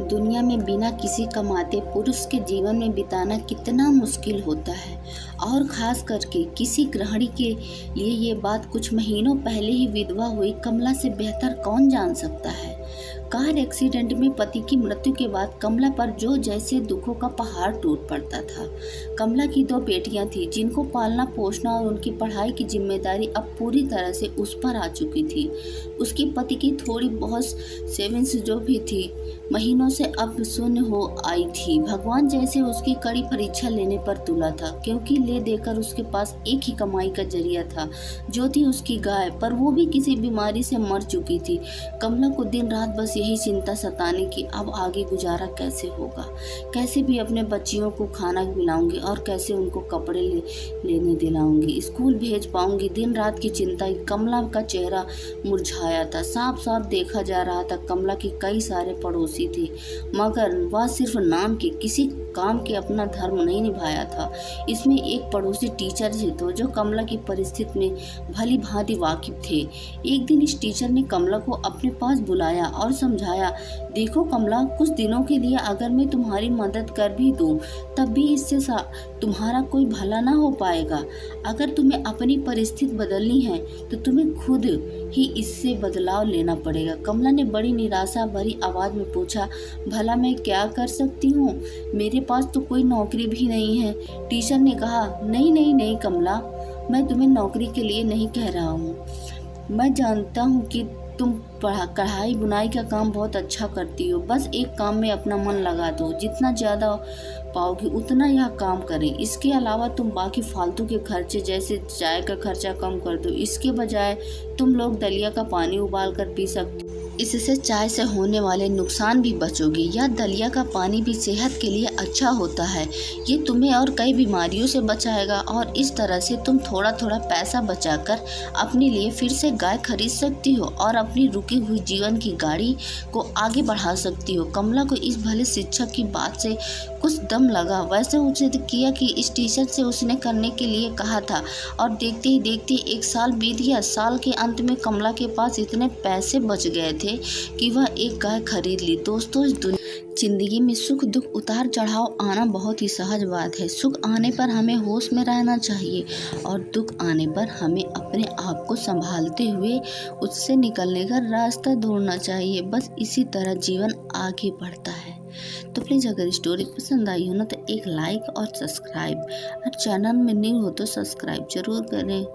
दुनिया में बिना किसी कमाते पुरुष के जीवन में बिताना कितना मुश्किल होता है और ख़ास करके किसी गृहिणी के लिए ये बात कुछ महीनों पहले ही विधवा हुई कमला से बेहतर कौन जान सकता है। कार एक्सीडेंट में पति की मृत्यु के बाद कमला पर जो जैसे दुखों का पहाड़ टूट पड़ता था। कमला की 2 बेटियां थीं जिनको पालना पोषना और उनकी पढ़ाई की जिम्मेदारी अब पूरी तरह से उस पर आ चुकी थी। उसके पति की थोड़ी बहुत सेविंग्स जो भी थी महीनों से अब शून्य हो आई थी। भगवान जैसे उसकी कड़ी परीक्षा लेने पर तुला था, क्योंकि ले देकर उसके पास एक ही कमाई का जरिया था जो थी उसकी गाय, पर वो भी किसी बीमारी से मर चुकी थी। कमला को दिन रात बस यही चिंता सताने की अब आगे गुजारा कैसे होगा, कैसे भी अपने बच्चियों को खाना खिलाऊंगी और कैसे उनको कपड़े लेने दिलाऊंगी, स्कूल भेज पाऊंगी। दिन रात की चिंता। कमला का चेहरा मुरझाया था। साफ साफ देखा जा रहा था कमला के कई सारे पड़ोसी थे, मगर वह सिर्फ नाम के किसी काम के अपना धर्म नहीं निभाया था। इसमें एक पड़ोसी टीचर थे जो कमला की परिस्थिति में भली भांति वाकिफ थे। एक दिन इस टीचर ने कमला को अपने पास बुलाया और समझाया, देखो कमला, कुछ दिनों के लिए अगर मैं तुम्हारी मदद कर भी दूं तब भी इससे तुम्हारा कोई भला ना हो पाएगा। अगर तुम्हें अपनी परिस्थिति बदलनी है तो तुम्हें खुद ही इससे बदलाव लेना पड़ेगा। कमला ने बड़ी निराशा भरी आवाज में पूछा, भला मैं क्या कर सकती हूँ? मेरे पास तो कोई नौकरी भी नहीं है। टीचर ने कहा, नहीं नहीं नहीं कमला, मैं तुम्हें नौकरी के लिए नहीं कह रहा हूँ। मैं जानता हूँ कि तुम कढ़ाई बुनाई का काम बहुत अच्छा करती हो। बस एक काम में अपना मन लगा दो, जितना ज़्यादा पाओगे उतना यह काम करें। इसके अलावा तुम बाकी फालतू के खर्चे जैसे चाय का खर्चा कम कर दो। इसके बजाय तुम लोग दलिया का पानी उबाल कर पी सकते हो। इससे चाय से होने वाले नुकसान भी बचोगे। यह दलिया का पानी भी सेहत के लिए अच्छा होता है। ये तुम्हें और कई बीमारियों से बचाएगा और इस तरह से तुम थोड़ा थोड़ा पैसा बचाकर अपने लिए फिर से गाय खरीद सकती हो और अपनी रुकी हुई जीवन की गाड़ी को आगे बढ़ा सकती हो। कमला को इस भले शिक्षक की बात से कुछ दम लगा। वैसे उसे किया कि इस टी-शर्ट से उसने करने के लिए कहा था और देखते ही देखते 1 साल बीत गया। साल के अंत में कमला के पास इतने पैसे बच गए थे कि वह एक गाय खरीद ली। दोस्तों, इस जिंदगी में सुख दुख उतार चढ़ाव आना बहुत ही सहज बात है। सुख आने पर हमें होश में रहना चाहिए और दुख आने पर हमें अपने आप को संभालते हुए उससे निकलने का रास्ता ढूंढना चाहिए। बस इसी तरह जीवन आगे बढ़ता है। तो प्लीज़ अगर स्टोरी पसंद आई हो ना तो एक लाइक और सब्सक्राइब, और चैनल में न्यू हो तो सब्सक्राइब जरूर करें।